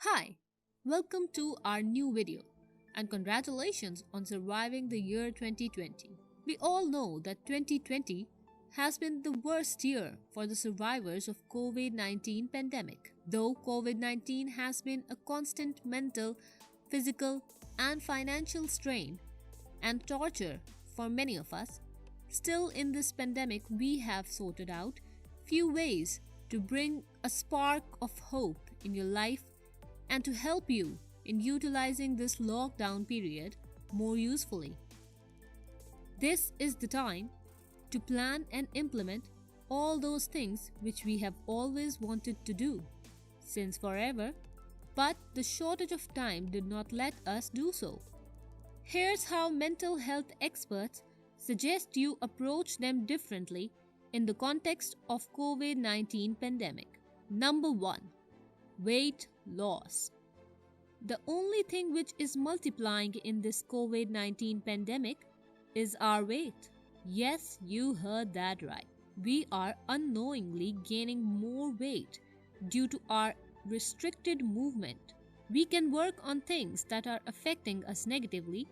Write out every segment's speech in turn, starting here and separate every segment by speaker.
Speaker 1: Hi, welcome to our new video and congratulations on surviving the year 2020. We all know that 2020 has been the worst year for the survivors of COVID-19 pandemic. Though COVID-19 has been a constant mental, physical and financial strain and torture for many of us, still in this pandemic we have sorted out few ways to bring a spark of hope in your life and to help you in utilizing this lockdown period more usefully. This is the time to plan and implement all those things which we have always wanted to do since forever, but the shortage of time did not let us do so. Here's how mental health experts suggest you approach them differently in the context of COVID-19 pandemic. Number 1. Weight loss. The only thing which is multiplying in this COVID-19 pandemic is our weight. Yes, you heard that right. We are unknowingly gaining more weight due to our restricted movement. We can work on things that are affecting us negatively,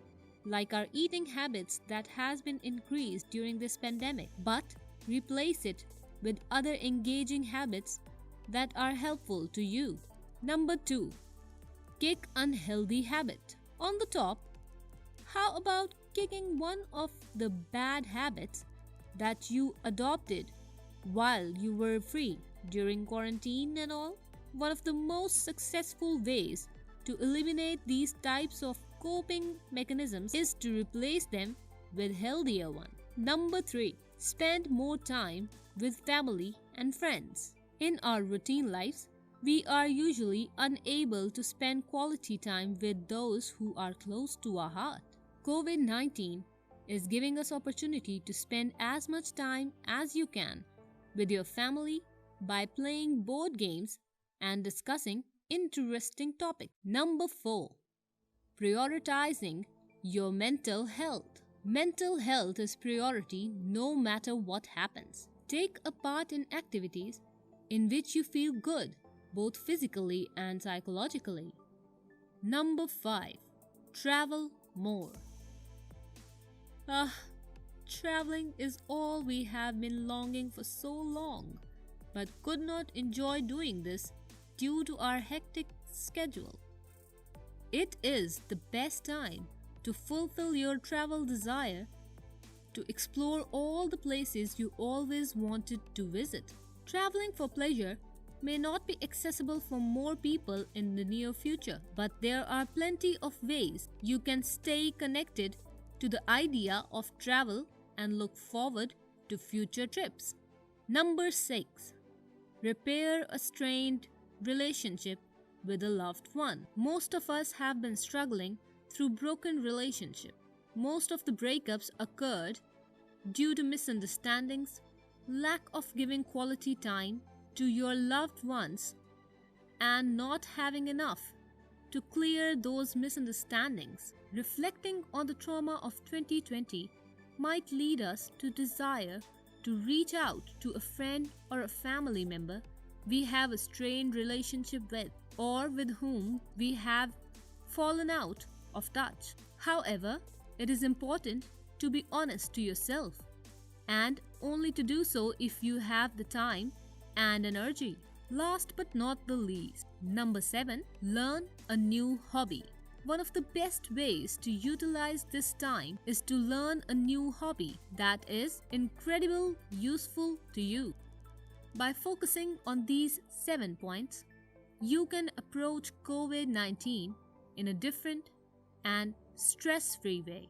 Speaker 1: like our eating habits that has been increased during this pandemic, but replace it with other engaging habits that are helpful to you. Number 2. Kick unhealthy habit. On the top, how about kicking one of the bad habits that you adopted while you were free during quarantine and all? One of the most successful ways to eliminate these types of coping mechanisms is to replace them with healthier ones. Number 3. Spend more time with family and friends. In our routine lives, we are usually unable to spend quality time with those who are close to our heart. COVID-19 is giving us opportunity to spend as much time as you can with your family by playing board games and discussing interesting topics. Number 4. Prioritizing your mental health. Mental health is priority no matter what happens. Take a part in activities in which you feel good, both physically and psychologically. Number 5. Travel more. Traveling is all we have been longing for so long, but could not enjoy doing this due to our hectic schedule. It is the best time to fulfill your travel desire, to explore all the places you always wanted to visit. Traveling for pleasure may not be accessible for more people in the near future, but there are plenty of ways you can stay connected to the idea of travel and look forward to future trips. Number 6. Repair a strained relationship with a loved one. Most of us have been struggling through broken relationship. Most of the breakups occurred due to misunderstandings, lack of giving quality time to your loved ones, and not having enough to clear those misunderstandings. Reflecting on the trauma of 2020 might lead us to desire to reach out to a friend or a family member we have a strained relationship with, or with whom we have fallen out of touch. However, it is important to be honest to yourself, and only to do so if you have the time and energy. Last but not the least, number 7. Learn a new hobby. One of the best ways to utilize this time is to learn a new hobby that is incredibly useful to you. By focusing on these 7 points, you can approach COVID-19 in a different and stress-free way.